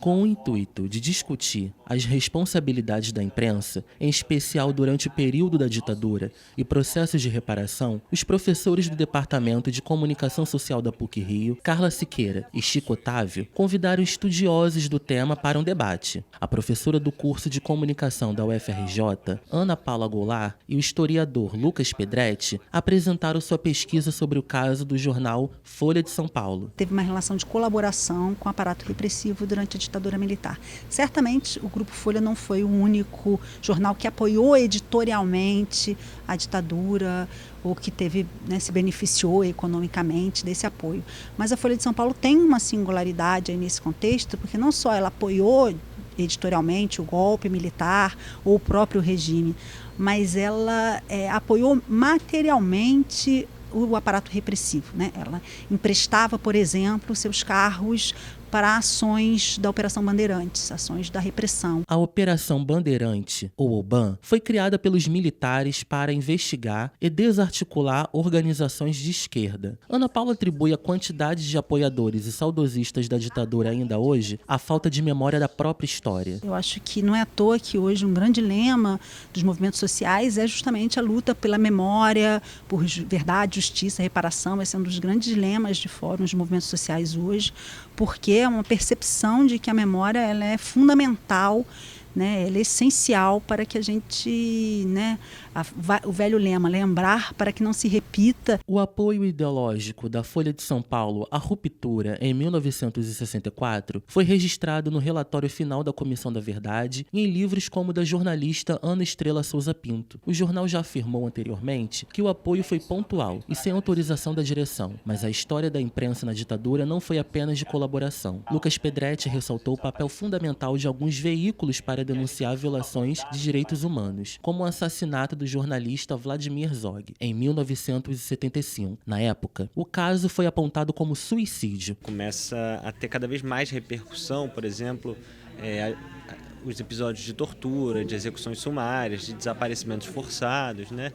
Com o intuito de discutir as responsabilidades da imprensa, em especial durante o período da ditadura e processos de reparação, os professores do Departamento de Comunicação Social da PUC-Rio, Carla Siqueira e Chico Otávio, convidaram estudiosos do tema para um debate. A professora do curso de comunicação da UFRJ, Ana Paula Goulart, e o historiador Lucas Pedretti apresentaram sua pesquisa sobre o caso do jornal Folha de São Paulo. Teve uma relação de colaboração com o aparato repressivo durante a ditadura militar. Certamente o Grupo Folha não foi o único jornal que apoiou editorialmente a ditadura ou que teve, se beneficiou economicamente desse apoio. Mas a Folha de São Paulo tem uma singularidade aí nesse contexto, porque não só ela apoiou editorialmente o golpe militar ou o próprio regime, mas ela apoiou materialmente o aparato repressivo, né? Ela emprestava, por exemplo, seus carros para ações da Operação Bandeirantes, ações da repressão. A Operação Bandeirante, ou OBAN, foi criada pelos militares para investigar e desarticular organizações de esquerda. Ana Paula atribui a quantidade de apoiadores e saudosistas da ditadura ainda hoje à falta de memória da própria história. Eu acho que não é à toa que hoje um grande lema dos movimentos sociais é justamente a luta pela memória, por verdade, justiça, reparação. Esse é um dos grandes lemas de fóruns de movimentos sociais hoje, porque é uma percepção de que a memória ela é fundamental, né? Ela é essencial para que a gente, o velho lema, lembrar para que não se repita. O apoio ideológico da Folha de São Paulo à ruptura em 1964 foi registrado no relatório final da Comissão da Verdade e em livros como o da jornalista Ana Estrela Souza Pinto. O jornal já afirmou anteriormente que o apoio foi pontual e sem autorização da direção, mas a história da imprensa na ditadura não foi apenas de colaboração. Lucas Pedretti ressaltou o papel fundamental de alguns veículos para denunciar violações de direitos humanos, como o assassinato do jornalista Vladimir Zog, em 1975. Na época, o caso foi apontado como suicídio. Começa a ter cada vez mais repercussão, por exemplo, os episódios de tortura, de execuções sumárias, de desaparecimentos forçados, né?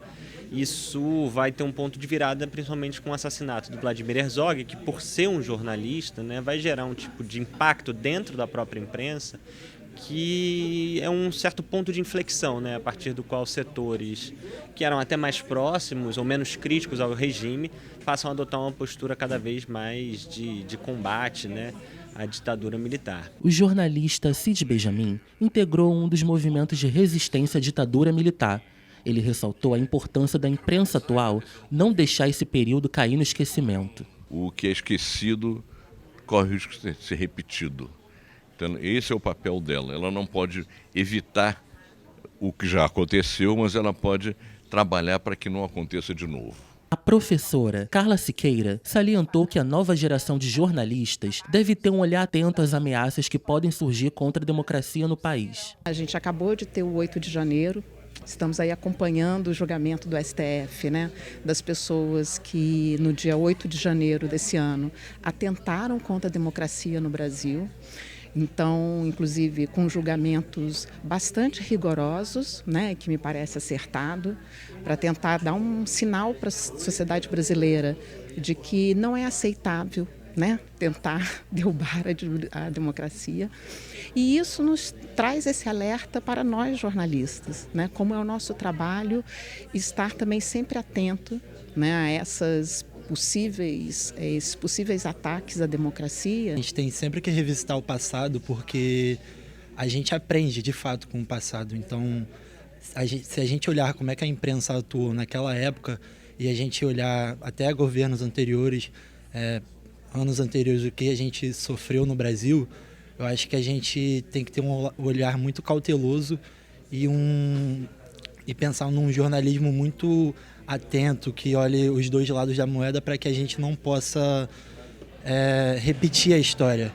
Isso vai ter um ponto de virada, principalmente com o assassinato do Vladimir Herzog, que por ser um jornalista, vai gerar um tipo de impacto dentro da própria imprensa, que é um certo ponto de inflexão, a partir do qual setores que eram até mais próximos ou menos críticos ao regime passam a adotar uma postura cada vez mais de combate, à ditadura militar. O jornalista Cid Benjamin integrou um dos movimentos de resistência à ditadura militar. Ele ressaltou a importância da imprensa atual não deixar esse período cair no esquecimento. O que é esquecido corre o risco de ser repetido. Então, esse é o papel dela. Ela não pode evitar o que já aconteceu, mas ela pode trabalhar para que não aconteça de novo. A professora Carla Siqueira salientou que a nova geração de jornalistas deve ter um olhar atento às ameaças que podem surgir contra a democracia no país. A gente acabou de ter o 8 de janeiro. Estamos aí acompanhando o julgamento do STF, das pessoas que no dia 8 de janeiro desse ano atentaram contra a democracia no Brasil. Então, inclusive, com julgamentos bastante rigorosos, que me parece acertado, para tentar dar um sinal para a sociedade brasileira de que não é aceitável, tentar derrubar a democracia. E isso nos traz esse alerta para nós jornalistas, como é o nosso trabalho estar também sempre atento, a esses possíveis ataques à democracia. A gente tem sempre que revisitar o passado, porque a gente aprende de fato com o passado. Então, se a gente olhar como é que a imprensa atuou naquela época e a gente olhar até governos anteriores, anos anteriores, o que a gente sofreu no Brasil, eu acho que a gente tem que ter um olhar muito cauteloso e pensar num jornalismo muito atento, que olhe os dois lados da moeda para que a gente não possa repetir a história.